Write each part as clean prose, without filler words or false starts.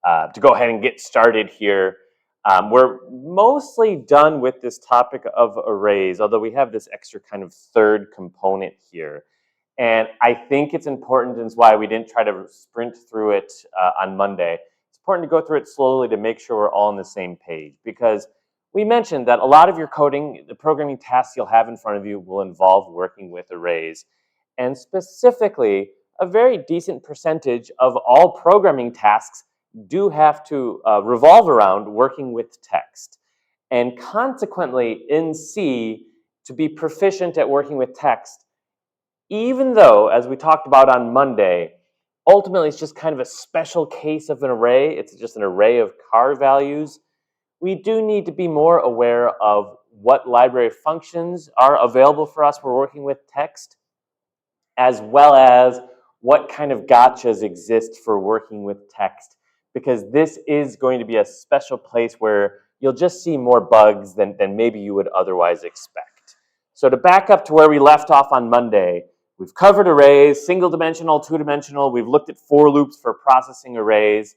to go ahead and get started here. We're mostly done with this topic of arrays, although we have this extra kind of third component here. And I think it's important, and it's why we didn't try to sprint through it on Monday. It's important to go through it slowly to make sure we're all on the same page, because we mentioned that a lot of your coding, the programming tasks you'll have in front of you will involve working with arrays. And specifically, a very decent percentage of all programming tasks do have to revolve around working with text. And consequently, in C, to be proficient at working with text, even though, as we talked about on Monday, ultimately it's just kind of a special case of an array, it's just an array of car values, we do need to be more aware of what library functions are available for us for working with text, as well as what kind of gotchas exist for working with text, because this is going to be a special place where you'll just see more bugs than maybe you would otherwise expect. So to back up to where we left off on Monday, we've covered arrays, single dimensional, two-dimensional, we've looked at for loops for processing arrays,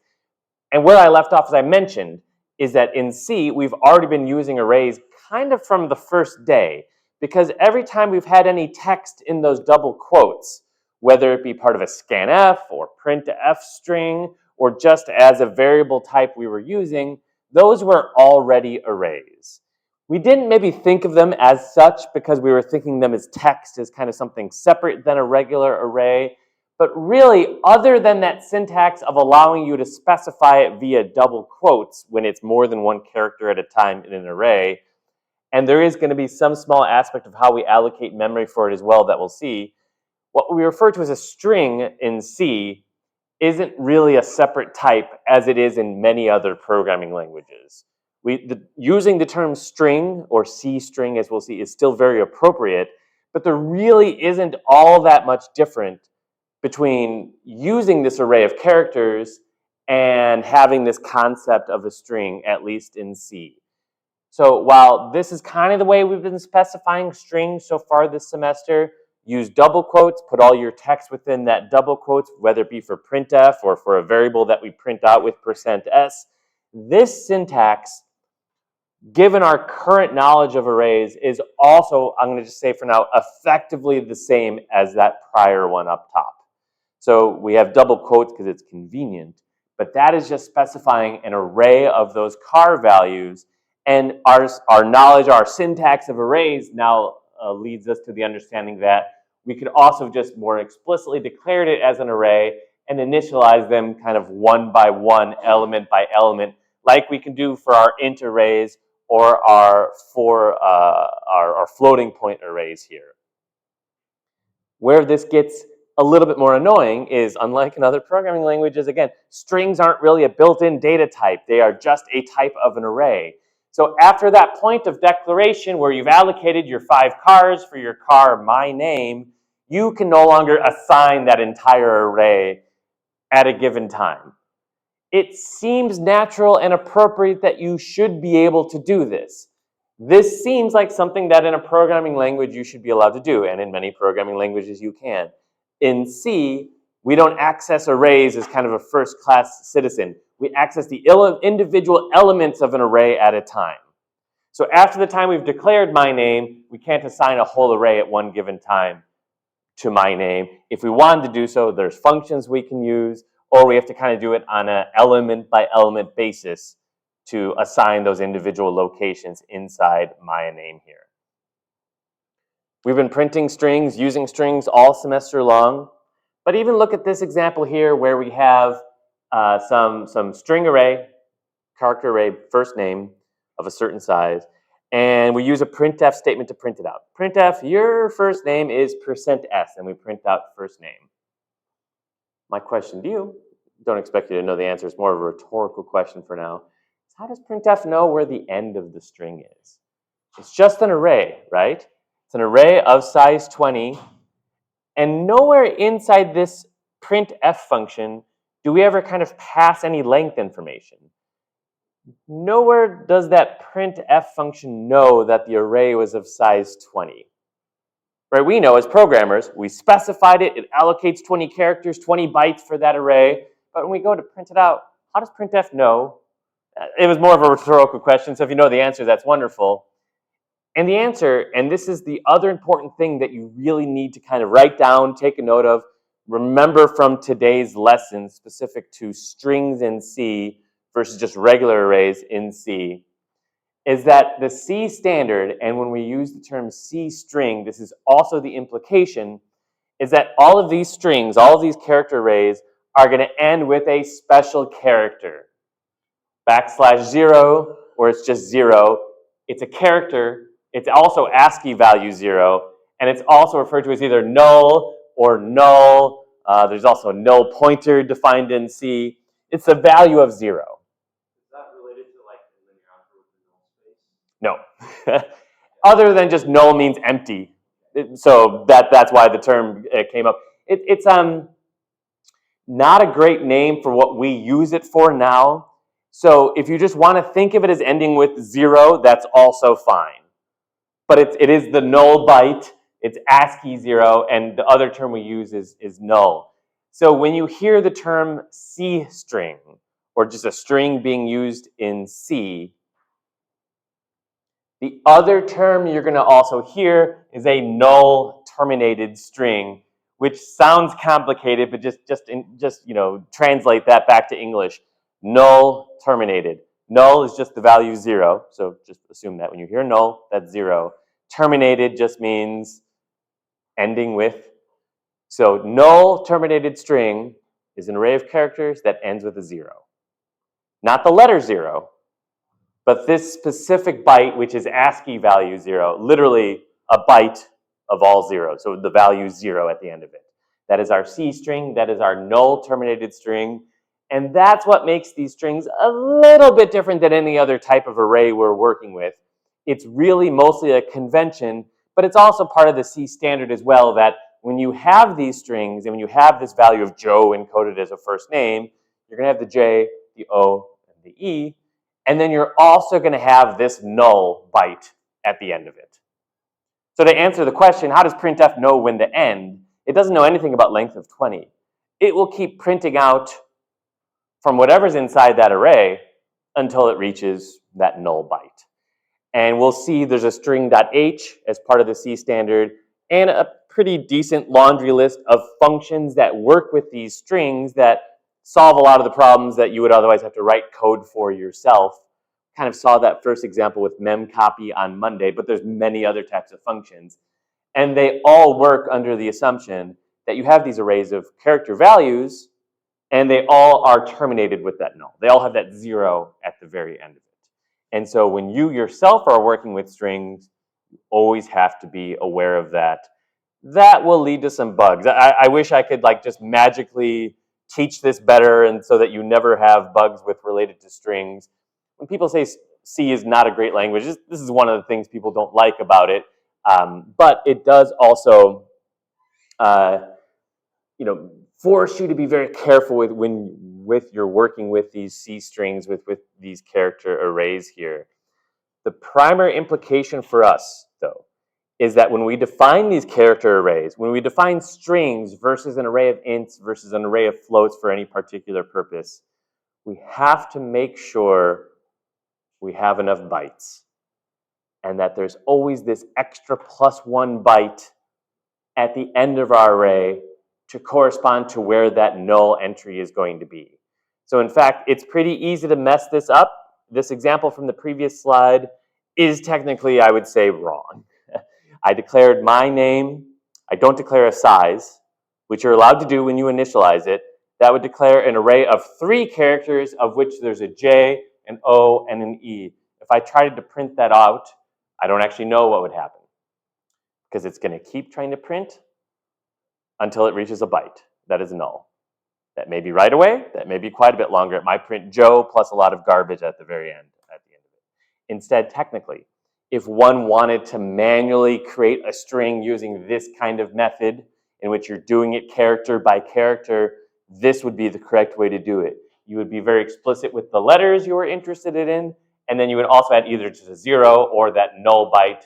and where I left off, as I mentioned, is that in C, we've already been using arrays kind of from the first day, because every time we've had any text in those double quotes, whether it be part of a scanf or printf string, or just as a variable type we were using, those were already arrays. We didn't maybe think of them as such because we were thinking them as text, as kind of something separate than a regular array. But really, other than that syntax of allowing you to specify it via double quotes when it's more than one character at a time in an array, and there is going to be some small aspect of how we allocate memory for it as well that we'll see, what we refer to as a string in C isn't really a separate type as it is in many other programming languages. Using the term string, or C string as we'll see, is still very appropriate, but there really isn't all that much different between using this array of characters and having this concept of a string, at least in C. So while this is kind of the way we've been specifying strings so far this semester, use double quotes, put all your text within that double quotes, whether it be for printf or for a variable that we print out with %s. This syntax, given our current knowledge of arrays, is also, I'm going to just say for now, effectively the same as that prior one up top. So we have double quotes because it's convenient, but that is just specifying an array of those car values, and our knowledge, our syntax of arrays now leads us to the understanding that we could also just more explicitly declare it as an array and initialize them kind of one by one, element by element, like we can do for our int arrays or our floating point arrays here. Where this gets a little bit more annoying is, unlike in other programming languages, again, strings aren't really a built-in data type. They are just a type of an array. So after that point of declaration where you've allocated your 5 cars for your car my name, you can no longer assign that entire array at a given time. It seems natural and appropriate that you should be able to do this. This seems like something that in a programming language you should be allowed to do, and in many programming languages you can. In C, we don't access arrays as kind of a first-class citizen. We access the individual elements of an array at a time. So after the time we've declared my name, we can't assign a whole array at one given time to my name. If we wanted to do so, there's functions we can use, or we have to kind of do it on an element-by-element basis to assign those individual locations inside my name here. We've been printing strings, using strings all semester long, but even look at this example here where we have some string array, character array, first name of a certain size, and we use a printf statement to print it out. Printf, your first name is %s, and we print out first name. My question to you, don't expect you to know the answer, it's more of a rhetorical question for now, is how does printf know where the end of the string is? It's just an array, right? It's an array of size 20, and nowhere inside this printf function do we ever kind of pass any length information. Nowhere does that printf function know that the array was of size 20. Right? We know as programmers, we specified it, it allocates 20 characters, 20 bytes for that array, but when we go to print it out, how does printf know? It was more of a rhetorical question, so if you know the answer, that's wonderful. And the answer, and this is the other important thing that you really need to kind of write down, take a note of, remember from today's lesson specific to strings in C versus just regular arrays in C, is that the C standard, and when we use the term C string, this is also the implication, is that all of these strings, all of these character arrays, are going to end with a special character. \0, or it's just 0. It's a character. It's also ASCII value 0, and it's also referred to as either null or null. There's also a null pointer defined in C. It's the value of 0. Is that related to like the linear algebra with the null space? No. Other than just null means empty. So that's why the term came up. It's not a great name for what we use it for now. So if you just want to think of it as ending with 0, that's also fine. But it is the null byte. It's ASCII 0, and the other term we use is null. So when you hear the term C string, or just a string being used in C, the other term you're going to also hear is a null terminated string, which sounds complicated, but just translate that back to English. Null terminated. Null is just the value 0, so just assume that when you hear null, that's 0. Terminated just means ending with. So null terminated string is an array of characters that ends with a 0. Not the letter 0, but this specific byte, which is ASCII value 0, literally a byte of all zeros, so the value 0 at the end of it. That is our C string, that is our null terminated string, and that's what makes these strings a little bit different than any other type of array we're working with. It's really mostly a convention, but it's also part of the C standard as well, that when you have these strings and when you have this value of Joe encoded as a first name, you're going to have the J, the O, and the E, and then you're also going to have this null byte at the end of it. So to answer the question, how does printf know when to end? It doesn't know anything about length of 20. It will keep printing out from whatever's inside that array until it reaches that null byte. And we'll see there's a string.h as part of the C standard and a pretty decent laundry list of functions that work with these strings that solve a lot of the problems that you would otherwise have to write code for yourself. Kind of saw that first example with memcopy on Monday, but there's many other types of functions. And they all work under the assumption that you have these arrays of character values, and they all are terminated with that null. They all have that 0 at the very end of it. And so when you yourself are working with strings, you always have to be aware of that. That will lead to some bugs. I wish I could just magically teach this better and so that you never have bugs with related to strings. When people say C is not a great language, this is one of the things people don't like about it. But it does also force you to be very careful with you're working with these C strings, with these character arrays here. The primary implication for us, though, is that when we define these character arrays, when we define strings versus an array of ints versus an array of floats for any particular purpose, we have to make sure we have enough bytes and that there's always this extra +1 byte at the end of our array to correspond to where that null entry is going to be. So in fact, it's pretty easy to mess this up. This example from the previous slide is technically, I would say, wrong. I declared my name. I don't declare a size, which you're allowed to do when you initialize it. That would declare an array of 3 characters, of which there's a J, an O, and an E. If I tried to print that out, I don't actually know what would happen, because it's going to keep trying to print until it reaches a byte that is null. That may be right away, that may be quite a bit longer. It might print Joe plus a lot of garbage at the very end, at the end of it. Instead, technically, if one wanted to manually create a string using this kind of method, in which you're doing it character by character, this would be the correct way to do it. You would be very explicit with the letters you were interested in, and then you would also add either just a 0 or that null byte,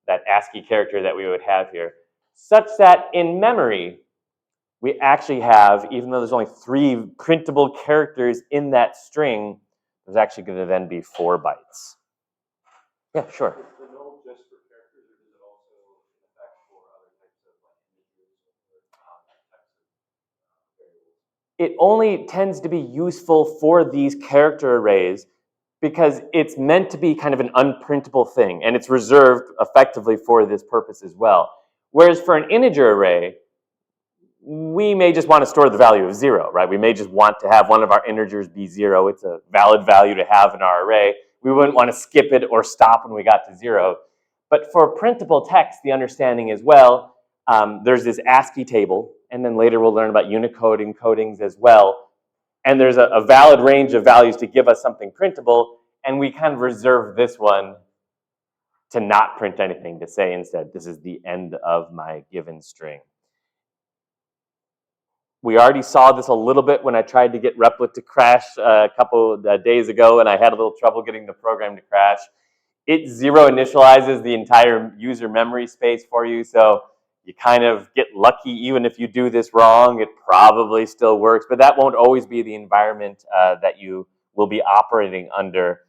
that ASCII character that we would have here, such that in memory, we actually have, even though there's only 3 printable characters in that string, there's actually going to then be 4 bytes. Yeah, sure. Is the null just for characters, or does it also affect for other types of integers or types of variables? It only tends to be useful for these character arrays because it's meant to be kind of an unprintable thing, and it's reserved effectively for this purpose as well. Whereas for an integer array, we may just want to store the value of 0, right? We may just want to have one of our integers be 0. It's a valid value to have in our array. We wouldn't want to skip it or stop when we got to 0. But for printable text, the understanding is, well, there's this ASCII table, and then later we'll learn about Unicode encodings as well. And there's a valid range of values to give us something printable, and we kind of reserve this one to not print anything, to say instead, this is the end of my given string. We already saw this a little bit when I tried to get Replit to crash a couple days ago, and I had a little trouble getting the program to crash. It zero initializes the entire user memory space for you, so you kind of get lucky. Even if you do this wrong, it probably still works, but that won't always be the environment that you will be operating under.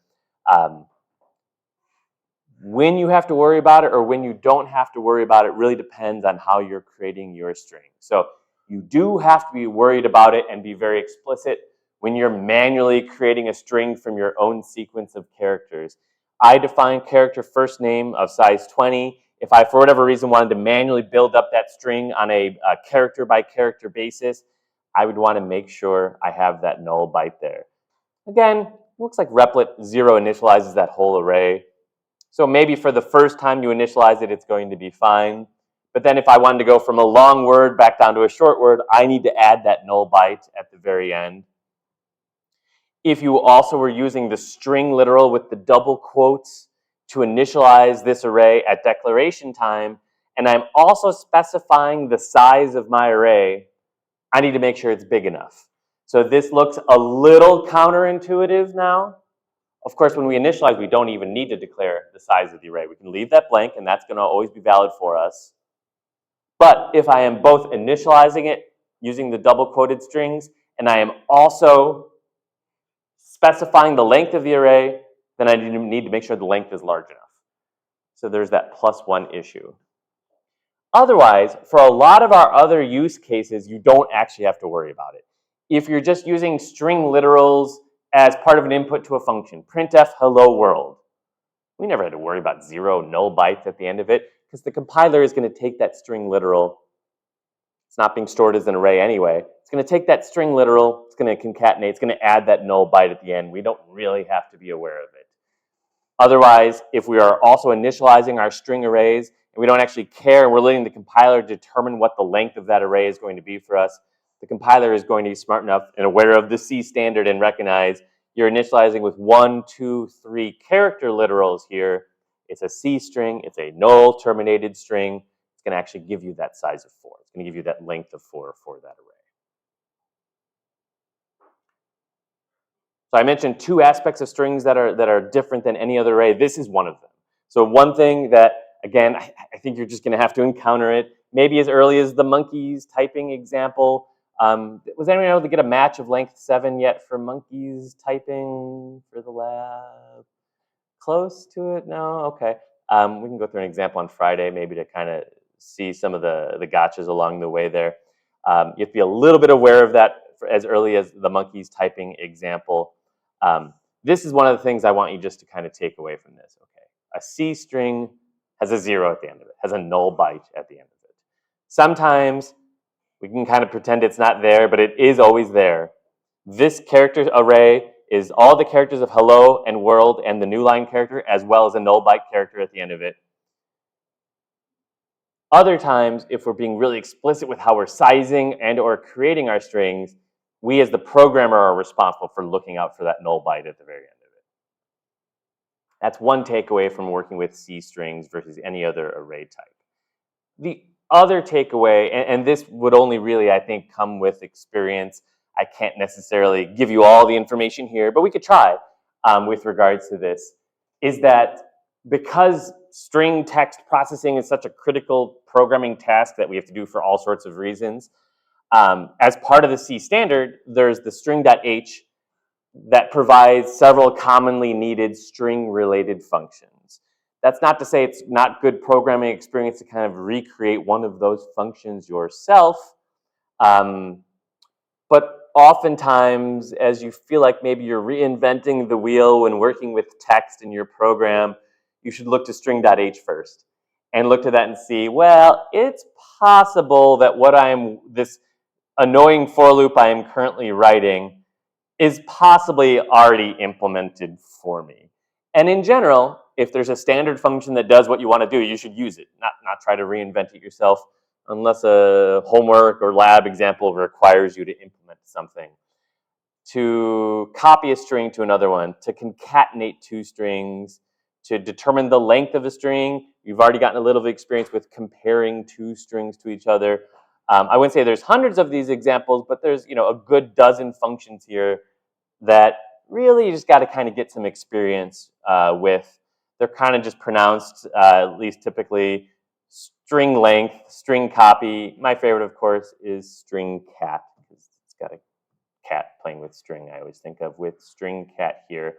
When you have to worry about it or when you don't have to worry about it really depends on how you're creating your string. So you do have to be worried about it and be very explicit when you're manually creating a string from your own sequence of characters. I define character first name of size 20. If I, for whatever reason, wanted to manually build up that string on a character by character basis, I would want to make sure I have that null byte there. Again, looks like Replit zero initializes that whole array. So maybe for the first time you initialize it, it's going to be fine. But then if I wanted to go from a long word back down to a short word, I need to add that null byte at the very end. If you also were using the string literal with the double quotes to initialize this array at declaration time, and I'm also specifying the size of my array, I need to make sure it's big enough. So this looks a little counterintuitive now. Of course, when we initialize, we don't even need to declare the size of the array. We can leave that blank, and that's going to always be valid for us. But if I am both initializing it using the double quoted strings, and I am also specifying the length of the array, then I need to make sure the length is large enough. So there's that +1 issue. Otherwise, for a lot of our other use cases, you don't actually have to worry about it. If you're just using string literals as part of an input to a function, printf hello world, we never had to worry about 0 null bytes at the end of it because the compiler is going to take that string literal. It's not being stored as an array anyway. It's going to take that string literal, it's going to concatenate, it's going to add that null byte at the end. We don't really have to be aware of it. Otherwise, if we are also initializing our string arrays and we don't actually care and we're letting the compiler determine what the length of that array is going to be for us, the compiler is going to be smart enough and aware of the C standard and recognize you're initializing with 1, 2, 3 character literals here. It's a C string, it's a null terminated string. It's going to actually give you that size of 4. It's going to give you that length of 4 for that array. So I mentioned 2 aspects of strings that are different than any other array. This is one of them. So one thing that, again, I think you're just going to have to encounter it, maybe as early as the monkeys typing example. Was anyone able to get a match of length 7 yet for monkeys typing for the lab? Close to it? No? Okay. We can go through an example on Friday maybe to kind of see some of the gotchas along the way there. You have to be a little bit aware of that as early as the monkeys typing example. This is one of the things I want you just to kind of take away from this. Okay, a C string has a 0 at the end of it, has a null byte at the end of it. Sometimes we can kind of pretend it's not there, but it is always there. This character array is all the characters of hello and world and the new line character, as well as a null byte character at the end of it. Other times, if we're being really explicit with how we're sizing and or creating our strings, we as the programmer are responsible for looking out for that null byte at the very end of it. That's one takeaway from working with C strings versus any other array type. The other takeaway, and this would only really, I think, come with experience. I can't necessarily give you all the information here, but we could try with regards to this, is that because string text processing is such a critical programming task that we have to do for all sorts of reasons, As part of the C standard, there's the string.h that provides several commonly needed string-related functions. That's not to say it's not good programming experience to kind of recreate one of those functions yourself, but oftentimes, as you feel like maybe you're reinventing the wheel when working with text in your program, you should look to string.h first and look to that and see, well, it's possible that this annoying for loop I am currently writing is possibly already implemented for me. And in general, if there's a standard function that does what you want to do, you should use it, not try to reinvent it yourself, unless a homework or lab example requires you to implement something. To copy a string to another one, to concatenate two strings, to determine the length of a string. You've already gotten a little experience with comparing two strings to each other. I wouldn't say there's hundreds of these examples, but there's a good dozen functions here that really you just got to kind of get some experience with. They're kind of just pronounced, at least typically, string length, string copy. My favorite, of course, is string cat, because it's got a cat playing with string. I always think of with string cat here.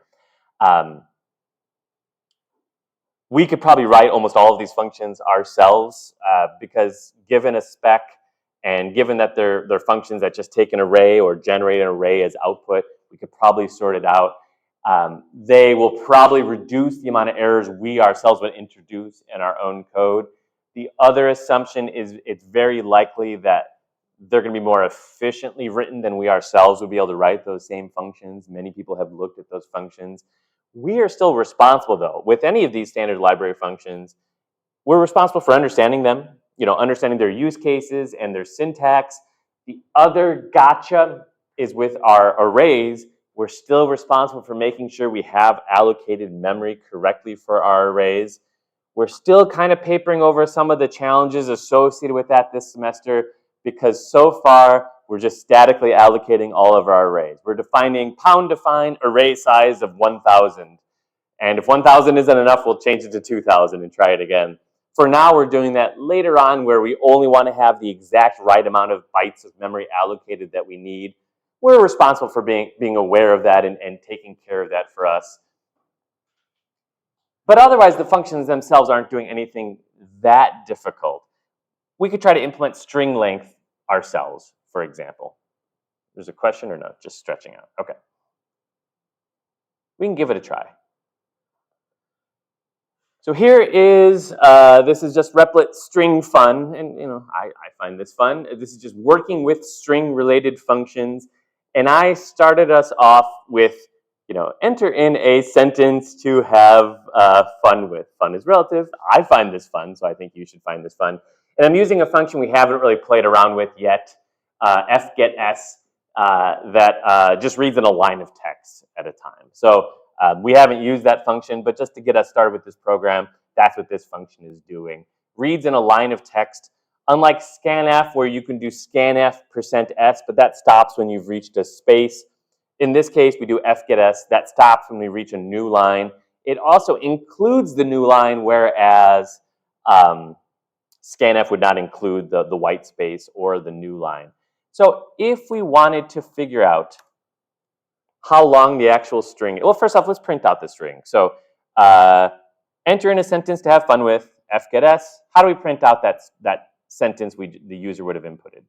We could probably write almost all of these functions ourselves because given a spec and given that they're functions that just take an array or generate an array as output, we could probably sort it out. They will probably reduce the amount of errors we ourselves would introduce in our own code. The other assumption is it's very likely that they're going to be more efficiently written than we ourselves would be able to write those same functions. Many people have looked at those functions. We are still responsible, though, with any of these standard library functions. We're responsible for understanding them, understanding their use cases and their syntax. The other gotcha is with our arrays. We're still responsible for making sure we have allocated memory correctly for our arrays. We're still kind of papering over some of the challenges associated with that this semester because so far we're just statically allocating all of our arrays. We're defining pound-defined array size of 1,000. And if 1,000 isn't enough, we'll change it to 2,000 and try it again. For now, we're doing that later on where we only want to have the exact right amount of bytes of memory allocated that we need. We're responsible for being aware of that and taking care of that for us. But otherwise, the functions themselves aren't doing anything that difficult. We could try to implement string length ourselves, for example. There's a question or no? Just stretching out. Okay. We can give it a try. So here is, this is just Replit string fun, and I find this fun. This is just working with string-related functions, and I started us off with, enter in a sentence to have fun with. Fun is relative. I find this fun, so I think you should find this fun. And I'm using a function we haven't really played around with yet, fgetS, that just reads in a line of text at a time. So we haven't used that function, but just to get us started with this program, that's what this function is doing. Reads in a line of text, unlike scanf, where you can do scanf %s, but that stops when you've reached a space. In this case, we do fgetS. That stops when we reach a new line. It also includes the new line, whereas scanf would not include the white space or the new line. So if we wanted to figure out how long the actual string, well, first off, let's print out the string. So enter in a sentence to have fun with, fgetS. How do we print out that sentence the user would have inputted?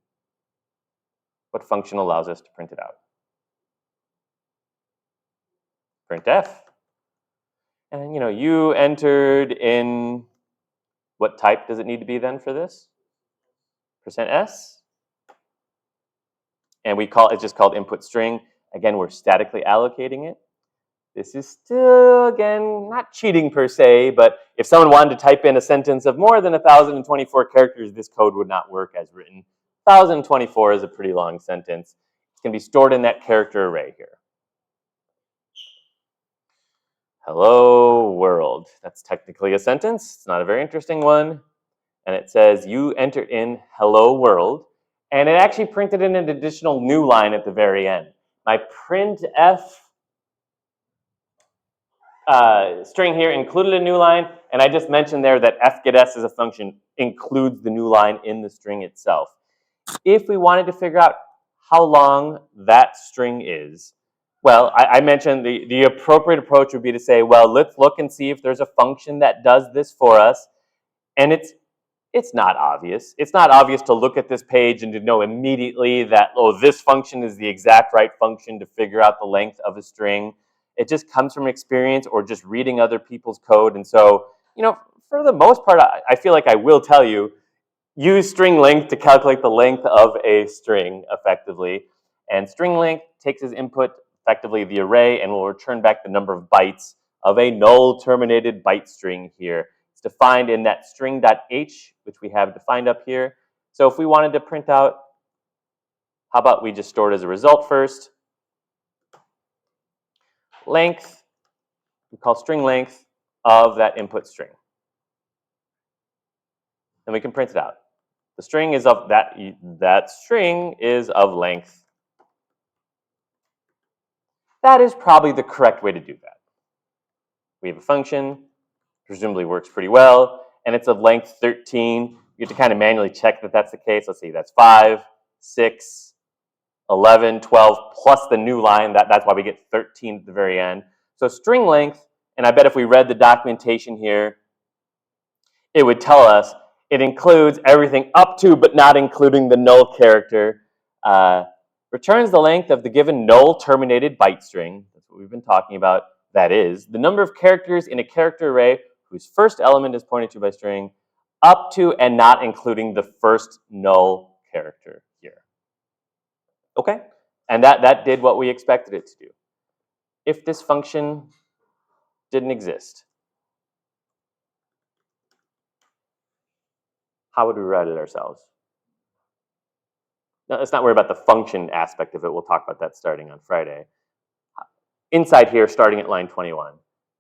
What function allows us to print it out? Printf. And you entered in, what type does it need to be then for this? %s. And it's just called input string. Again, we're statically allocating it. This is still, again, not cheating per se, but if someone wanted to type in a sentence of more than 1,024 characters, this code would not work as written. 1,024 is a pretty long sentence. It's going to be stored in that character array here. Hello, world. That's technically a sentence. It's not a very interesting one. And it says, you enter in hello, world. And it actually printed in an additional new line at the very end. My printf string here included a new line, and I just mentioned there that fgetS as a function includes the new line in the string itself. If we wanted to figure out how long that string is, well, I mentioned the appropriate approach would be to say, well, let's look and see if there's a function that does this for us. And it's not obvious. It's not obvious to look at this page and to know immediately that, oh, this function is the exact right function to figure out the length of a string. It just comes from experience or just reading other people's code. And so, for the most part, I feel like I will tell you, use string length to calculate the length of a string effectively. And string length takes as input effectively the array and will return back the number of bytes of a null terminated byte string here. It's defined in that string.h, which we have defined up here. So if we wanted to print out, how about we just store it as a result first? Length, we call string length of that input string. And we can print it out. The string is of that string is of length. That is probably the correct way to do that. We have a function, presumably works pretty well, and it's of length 13. You have to kind of manually check that that's the case. Let's see, that's 5, 6, 11, 12, plus the new line. That's why we get 13 at the very end. So string length, and I bet if we read the documentation here, it would tell us it includes everything up to but not including the null character. Returns the length of the given null terminated byte string. That's what we've been talking about. That is the number of characters in a character array whose first element is pointed to by string, up to and not including the first null character here. Okay, and that did what we expected it to do. If this function didn't exist, how would we write it ourselves? Now, let's not worry about the function aspect of it. We'll talk about that starting on Friday. Inside here, starting at line 21,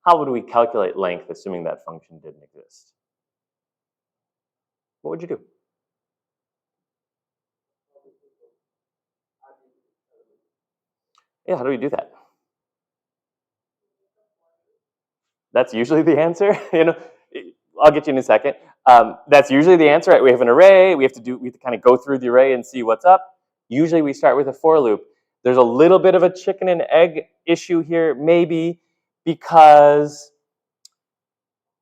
how would we calculate length assuming that function didn't exist? What would you do? Yeah, how do we do that? That's usually the answer. I'll get you in a second. That's usually the answer. Right? We have an array. We have to kind of go through the array and see what's up. Usually we start with a for loop. There's a little bit of a chicken and egg issue here, maybe, because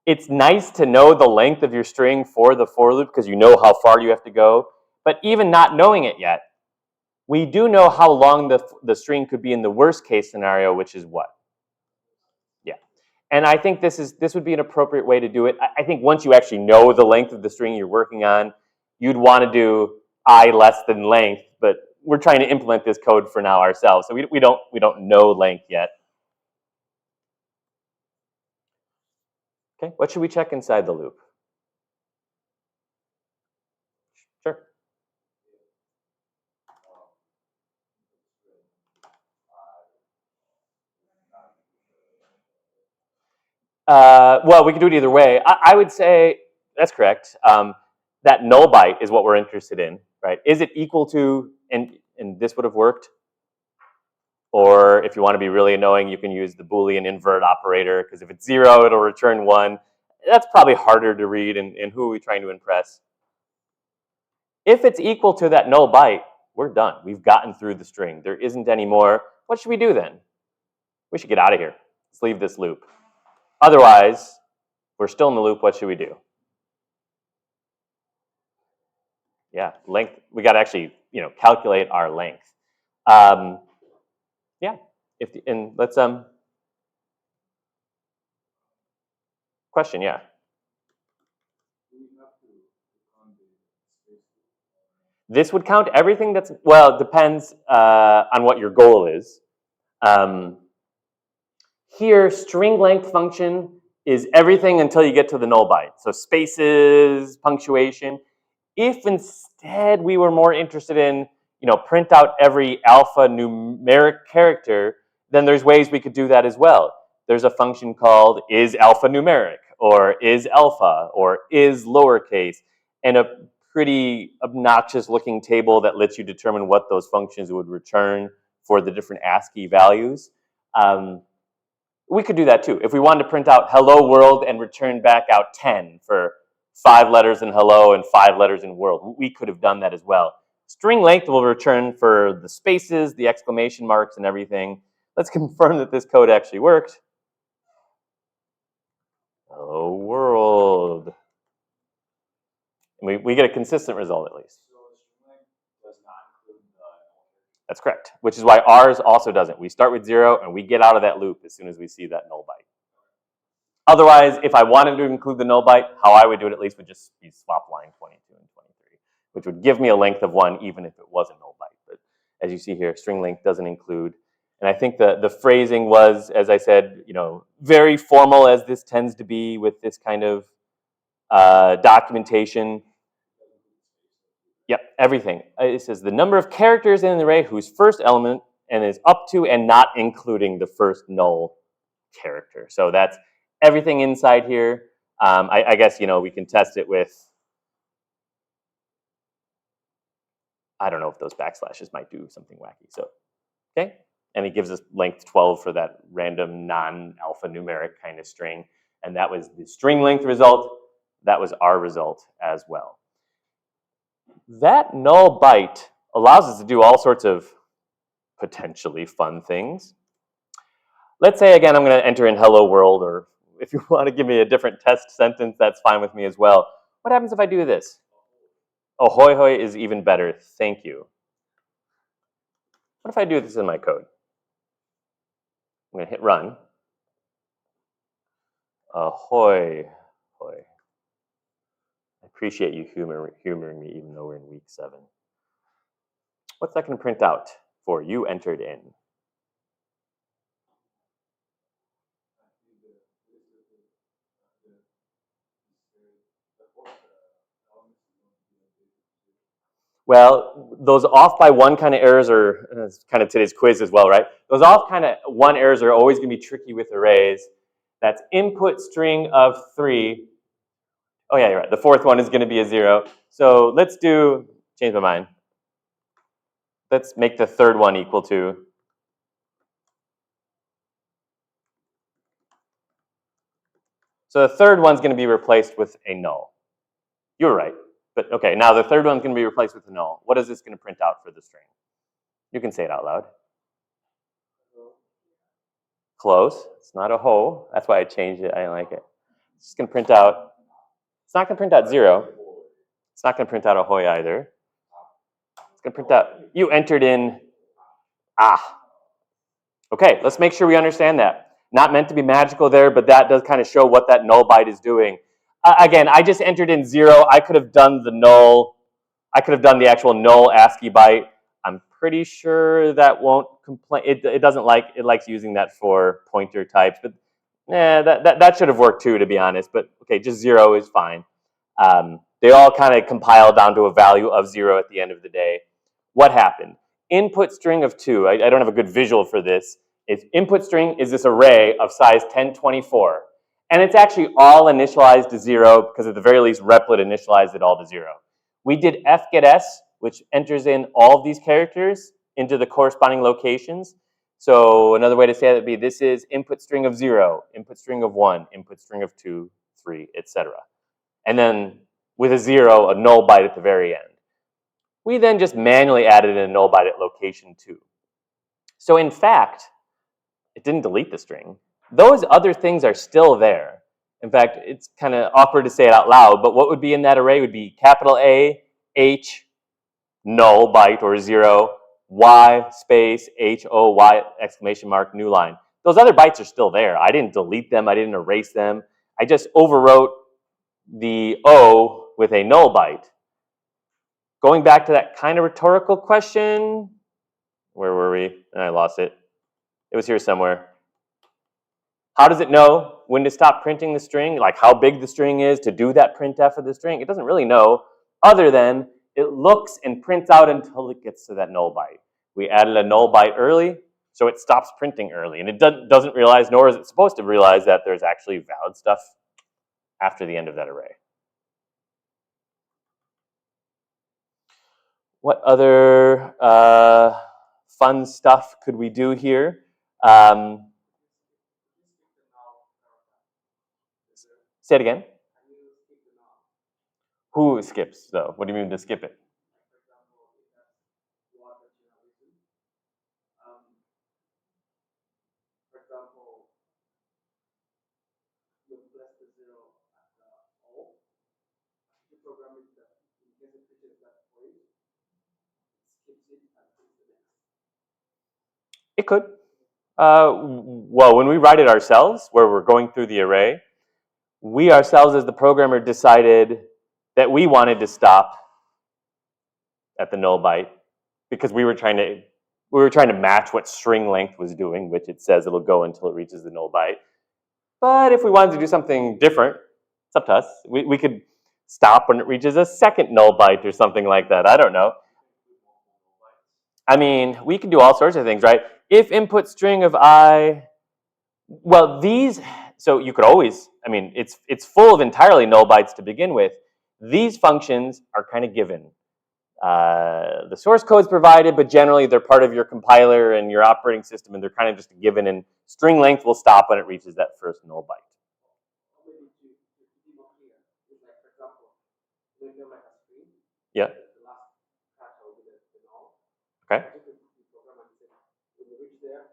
it's nice to know the length of your string for the for loop because you know how far you have to go. But even not knowing it yet, we do know how long the string could be in the worst case scenario, which is what? Yeah. And I think this would be an appropriate way to do it. I think once you actually know the length of the string you're working on, you'd want to do I less than length, but we're trying to implement this code for now ourselves. So we don't know length yet. Okay, what should we check inside the loop? Sure. Well, we can do it either way. I would say that's correct. That null byte is what we're interested in, right? Is it equal to, and this would have worked. Or if you want to be really annoying, you can use the Boolean invert operator, because if it's 0, it'll return 1. That's probably harder to read, and who are we trying to impress? If it's equal to that null byte, we're done. We've gotten through the string. There isn't any more. What should we do then? We should get out of here. Let's leave this loop. Otherwise, we're still in the loop. What should we do? Yeah, length. We got to actually, calculate our length. Yeah. And let's question. Yeah. This would count everything that's, well, it depends on what your goal is. Here, string length function is everything until you get to the null byte. So spaces, punctuation. If instead we were more interested in, print out every alpha numeric character, then there's ways we could do that as well. There's a function called is alpha numeric, or is alpha, or is lowercase, and a pretty obnoxious looking table that lets you determine what those functions would return for the different ASCII values. We could do that too. If we wanted to print out hello world and return back out 10 for 5 letters in hello and 5 letters in world, we could have done that as well. String length will return for the spaces, the exclamation marks, and everything. Let's confirm that this code actually worked. Hello world. And we get a consistent result at least. So string length does not include the null character. That's correct, which is why ours also doesn't. We start with 0 and we get out of that loop as soon as we see that null byte. Otherwise, if I wanted to include the null byte, how I would do it at least would just be swap line 22 and 23, which would give me a length of 1 even if it was a null byte. But as you see here, string length doesn't include. And I think the phrasing was, as I said, very formal as this tends to be with this kind of documentation. Yep, everything. It says the number of characters in an array whose first element and is up to and not including the first null character. So that's everything inside here. I guess, we can test it with, I don't know if those backslashes might do something wacky. So, okay. And it gives us length 12 for that random non-alphanumeric kind of string. And that was the string length result. That was our result as well. That null byte allows us to do all sorts of potentially fun things. Let's say, again, I'm going to enter in hello world, or if you want to give me a different test sentence, that's fine with me as well. What happens if I do this? Oh, hoy hoy is even better. Thank you. What if I do this in my code? I'm going to hit run. Ahoy, hoy. I appreciate you humoring me even though we're in week 7. What's that going to print out for you entered in? Well, those off by 1 kind of errors are kind of today's quiz as well, right? Those off kind of 1 errors are always going to be tricky with arrays. That's input string of 3. Oh yeah, you're right. The 4th one is going to be a 0. So let's change my mind. Let's make the 3rd one equal to. So the 3rd one's going to be replaced with a null. You were right. But okay, now the 3rd one's going to be replaced with a null. What is this going to print out for the string? You can say it out loud. Close. It's not a ho. That's why I changed it. I didn't like it. It's just going to print out. It's not going to print out 0. It's not going to print out a hoy either. It's going to print out. You entered in. Okay, let's make sure we understand that. Not meant to be magical there, but that does kind of show what that null byte is doing. Again, I just entered in 0. I could have done the null. I could have done the actual null ASCII byte. I'm pretty sure that won't complain. It doesn't like, it likes using that for pointer types, but that should have worked too, to be honest. But okay, just 0 is fine. They all kind of compile down to a value of 0 at the end of the day. What happened? Input string of 2. I don't have a good visual for this. Its input string is this array of size 1024. And it's actually all initialized to 0 because at the very least, Replit initialized it all to 0. We did fgetS, which enters in all of these characters into the corresponding locations. So another way to say that would be this is input string of 0, input string of 1, input string of 2, 3, etc. And then with a 0, a null byte at the very end. We then just manually added in a null byte at location 2. So in fact, it didn't delete the string. Those other things are still there. In fact, it's kind of awkward to say it out loud, but what would be in that array would be capital A, H, null byte or 0, Y space, H, O, Y, exclamation mark, new line. Those other bytes are still there. I didn't delete them. I didn't erase them. I just overwrote the O with a null byte. Going back to that kind of rhetorical question, where were we? I lost it. It was here somewhere. How does it know when to stop printing the string? Like how big the string is to do that printf of the string? It doesn't really know, other than it looks and prints out until it gets to that null byte. We added a null byte early, so it stops printing early. And it doesn't realize, nor is it supposed to realize, that there's actually valid stuff after the end of that array. What other fun stuff could we do here? Say it again. Who skips, though? What do you mean to skip it? program it that in case it reaches that point, it skips it and prints the next. It could. Well, when we write it ourselves, where we're going through the array, we ourselves as the programmer decided that we wanted to stop at the null byte because we were trying to match what string length was doing, which it says it'll go until it reaches the null byte. But if we wanted to do something different, it's up to us. We could stop when it reaches a second null byte or something like that. I don't know. I mean, we can do all sorts of things, right? If input string of I, well, these, so you could always, I mean, it's full of entirely null bytes to begin with. These functions are kind of given. The source code's provided, but generally they're part of your compiler and your operating system, and they're kind of just given, and string length will stop when it reaches that first null byte. Maybe to be more clear, it's like, for example, when you like a string, Yeah. the last hash will be the null. Okay. I just the program and say, when you reach there,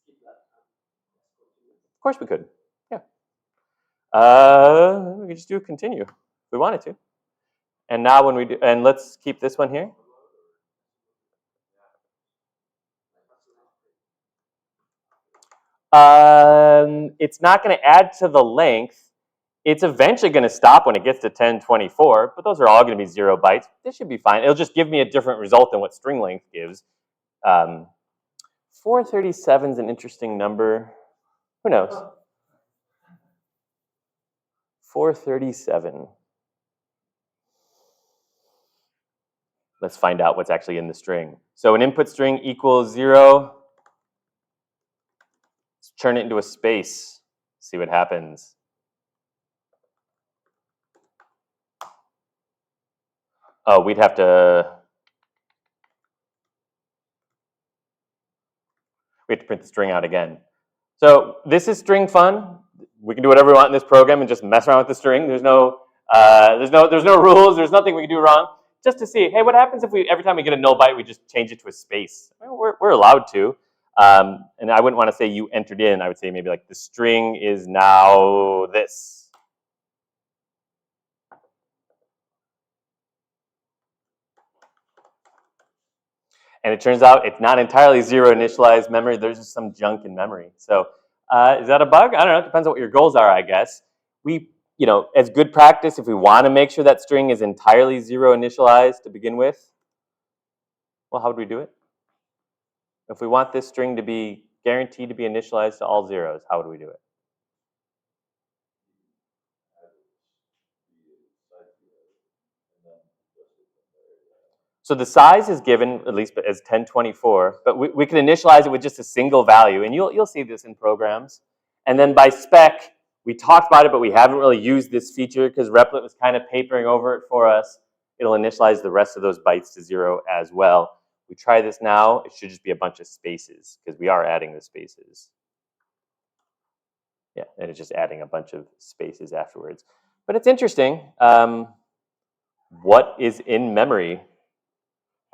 skip that and let's continue. Of course we could. Yeah. We could just do continue if we wanted to. And now when we do, and let's keep this one here. It's not going to add to the length. It's eventually going to stop when it gets to 1024, but those are all going to be 0 bytes. This should be fine. It'll just give me a different result than what string length gives. 437 is an interesting number. Who knows? 437. Let's find out what's actually in the string. So an input string equals 0. Let's turn it into a space. See what happens. Oh, we have to print the string out again. So this is string fun. We can do whatever we want in this program and just mess around with the string. There's no rules. There's nothing we can do wrong. Just to see, hey, what happens if every time we get a null byte, we just change it to a space? Well, we're allowed to. And I wouldn't want to say you entered in. I would say maybe like the string is now this. And it turns out it's not entirely 0 initialized memory. There's just some junk in memory. So is that a bug? I don't know. It depends on what your goals are, I guess. As good practice, if we want to make sure that string is entirely 0 initialized to begin with, well, how would we do it? If we want this string to be guaranteed to be initialized to all zeros, how would we do it? So the size is given, at least as 1024, but we can initialize it with just a single value, and you'll see this in programs. And then by spec, we talked about it, but we haven't really used this feature because Replit was kind of papering over it for us. It'll initialize the rest of those bytes to 0 as well. We try this now, it should just be a bunch of spaces because we are adding the spaces. Yeah, and it's just adding a bunch of spaces afterwards. But it's interesting. What is in memory?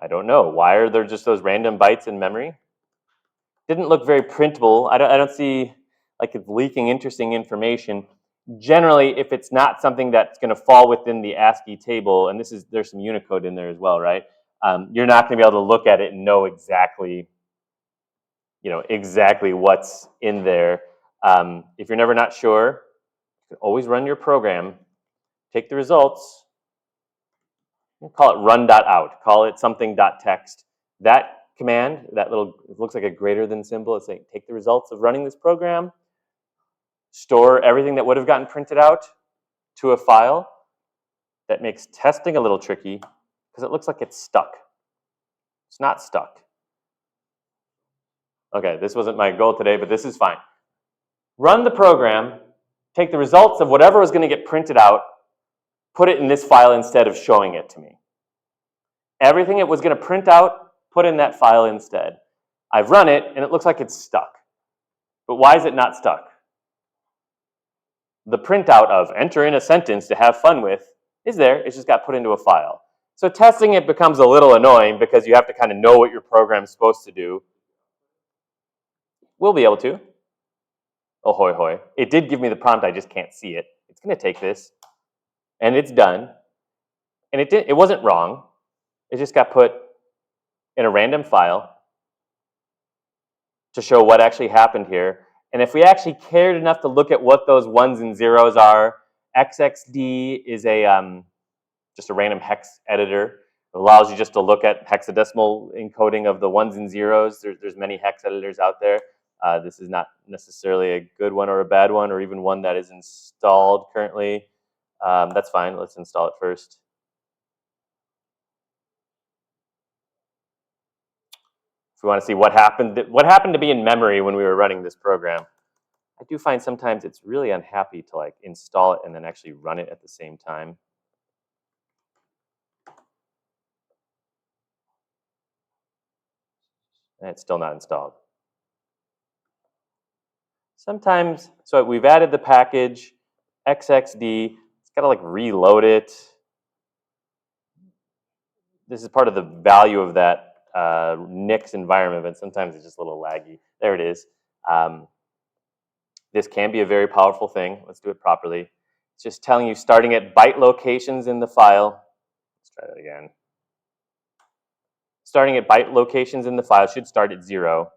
I don't know. Why are there just those random bytes in memory? Didn't look very printable. I don't see like it's leaking interesting information. Generally, if it's not something that's going to fall within the ASCII table, and there's some Unicode in there as well, right? You're not going to be able to look at it and know exactly what's in there. If you're never not sure, you can always run your program, take the results, call it run.out, call it something.text. That command, it looks like a greater than symbol. It's saying take the results of running this program, store everything that would have gotten printed out to a file. That makes testing a little tricky because it looks like it's stuck. It's not stuck. Okay, this wasn't my goal today, but this is fine. Run the program, take the results of whatever was going to get printed out, put it in this file instead of showing it to me. Everything it was going to print out, put in that file instead. I've run it, and it looks like it's stuck. But why is it not stuck? The printout of enter in a sentence to have fun with is there. It's just got put into a file. So testing it becomes a little annoying because you have to kind of know what your program's supposed to do. We'll be able to. Oh, hoy, hoy. It did give me the prompt. I just can't see it. It's going to take this. And it's done. And it wasn't wrong. It just got put in a random file to show what actually happened here. And if we actually cared enough to look at what those ones and zeros are, XXD is just a random hex editor. It allows you just to look at hexadecimal encoding of the ones and zeros. There's many hex editors out there. This is not necessarily a good one or a bad one, or even one that is installed currently. That's fine. Let's install it first. If we want to see what happened to be in memory when we were running this program. I do find sometimes it's really unhappy to like install it and then actually run it at the same time. And it's still not installed. Sometimes, so we've added the package XXD. It's got to like reload it. This is part of the value of that Nix environment, but sometimes it's just a little laggy. There it is. This can be a very powerful thing. Let's do it properly. It's just telling you starting at byte locations in the file. Let's try that again. Starting at byte locations in the file should start at 0.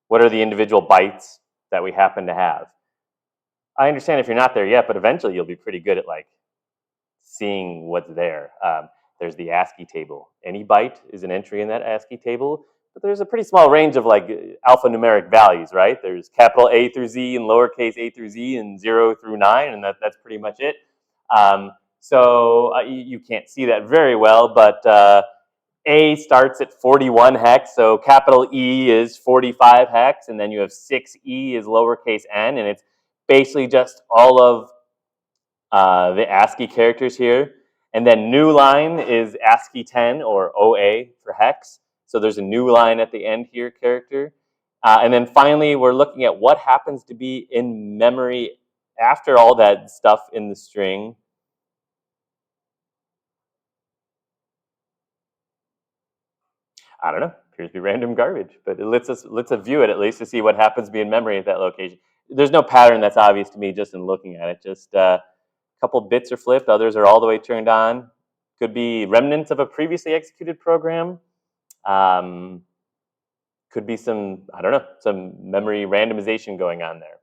What are the individual bytes that we happen to have? I understand if you're not there yet, but eventually you'll be pretty good at like seeing what's there. There's the ASCII table. Any byte is an entry in that ASCII table, but there's a pretty small range of like alphanumeric values, right? There's capital A through Z and lowercase a through Z and 0 through 9, and that's pretty much it. So you can't see that very well, but A starts at 41 hex, so capital E is 45 hex, and then you have 6E is lowercase n, and it's basically just all of the ASCII characters here. And then new line is ASCII 10 or OA for hex. So there's a new line at the end here character. And then finally, we're looking at what happens to be in memory after all that stuff in the string. I don't know, appears to be random garbage, but it lets us view it at least to see what happens to be in memory at that location. There's no pattern that's obvious to me just in looking at it. Just couple bits are flipped, others are all the way turned on. Could be remnants of a previously executed program. Could be some, I don't know, some memory randomization going on there.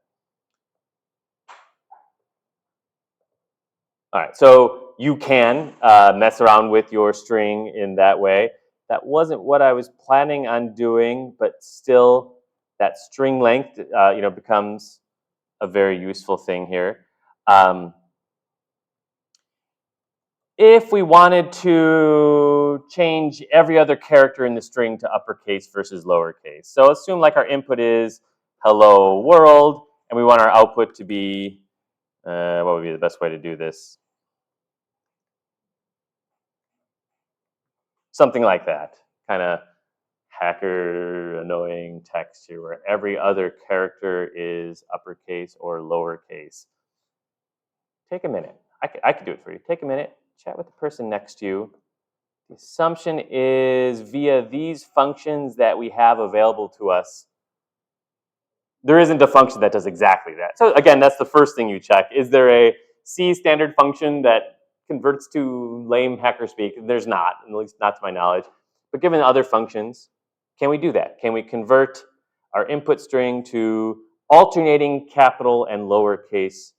All right, so you can mess around with your string in that way. That wasn't what I was planning on doing, but still that string length becomes a very useful thing here. If we wanted to change every other character in the string to uppercase versus lowercase. So assume like our input is hello world, and we want our output to be, what would be the best way to do this? Something like that, kind of hacker annoying text here where every other character is uppercase or lowercase. Take a minute. I could do it for you. Take a minute, chat with the person next to you. The assumption is via these functions that we have available to us, there isn't a function that does exactly that. So again, that's the first thing you check. Is there a C standard function that converts to lame hacker speak? There's not, at least not to my knowledge. But given other functions, can we do that? Can we convert our input string to alternating capital and lowercase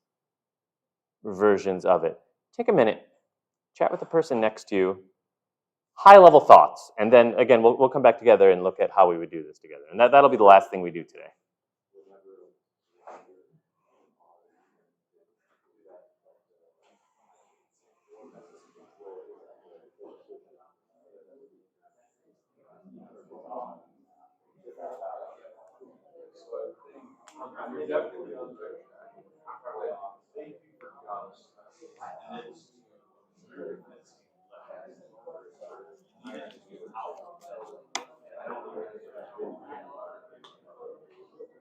versions of it? Take a minute, chat with the person next to you, high-level thoughts, and then again, we'll come back together and look at how we would do this together. And that'll be the last thing we do today. You're definitely on the right track. Thank you for being honest. And it's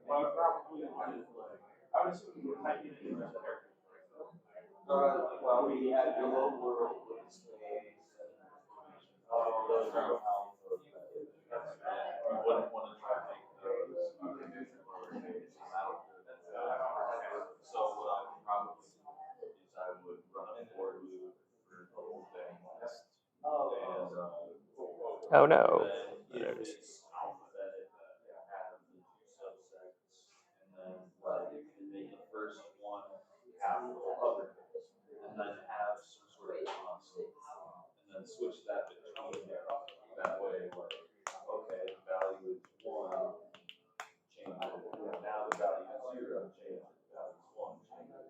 well, probably I would assume you might be in there. Well, we had hello world with space. You wouldn't want to try to make those. So what I would probably do is I would run a for loop for the whole thing, Oh no. And There then it is. if it's alphabetic, have the two subsets, and then like make the first one capital uppercase, and then have some sort of constant, and then switch that between there. That way, like, okay, the value is 1, change it. Now the value is 0, change it. The value is 1, change it.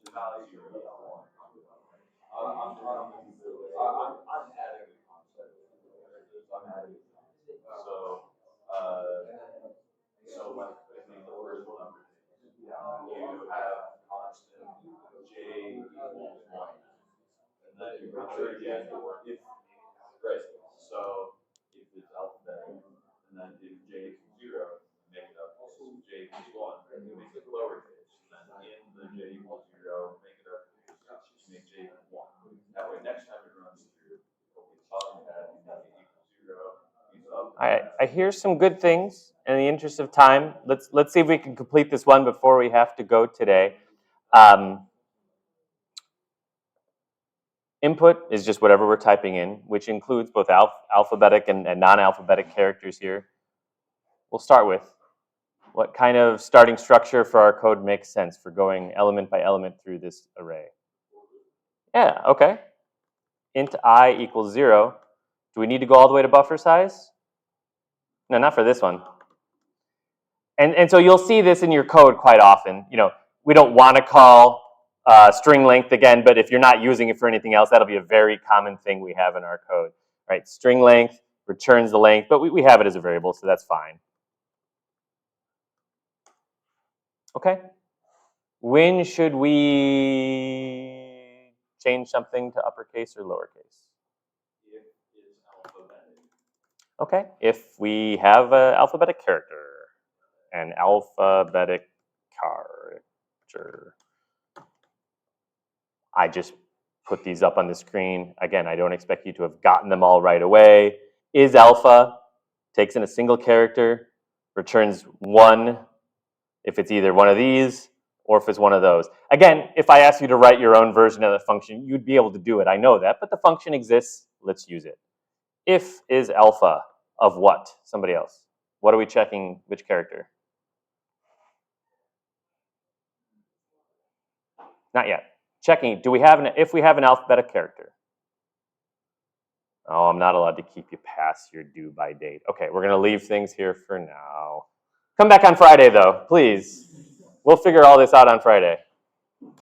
The value is 0, 1. I'm adding the concept. I'm adding. So, like, I think the first one uppercase, you have constant j equals 1, and then you enter again if right. So if it's alphabetic, and then if j equals 0, make it uppercase. J equals 1, you make it lowercase, and then in the j equals 0, make it uppercase. You make j equals 1. That way, next time it runs through, it's talking about you make it equals 0. I hear some good things. In the interest of time, let's see if we can complete this one before we have to go today. Input is just whatever we're typing in, which includes both alphabetic and non-alphabetic characters here. We'll start with what kind of starting structure for our code makes sense for going element by element through this array. Yeah, okay. Int I equals 0. Do we need to go all the way to buffer size? No, not for this one. And so you'll see this in your code quite often. We don't want to call string length again, but if you're not using it for anything else, that'll be a very common thing we have in our code, right? String length returns the length, but we have it as a variable, so that's fine. Okay. When should we change something to uppercase or lowercase? If it's alphabetic. Okay, if we have an alphabetic character. An alphabetic character. I just put these up on the screen. Again, I don't expect you to have gotten them all right away. Is alpha, takes in a single character, returns 1 if it's either one of these or if it's one of those. Again, if I ask you to write your own version of the function, you'd be able to do it. I know that, but the function exists. Let's use it. If is alpha of what? Somebody else. What are we checking? Which character? Not yet. Checking, if we have an alphabetic character. Oh, I'm not allowed to keep you past your due by date. Okay, we're gonna leave things here for now. Come back on Friday though, please. We'll figure all this out on Friday.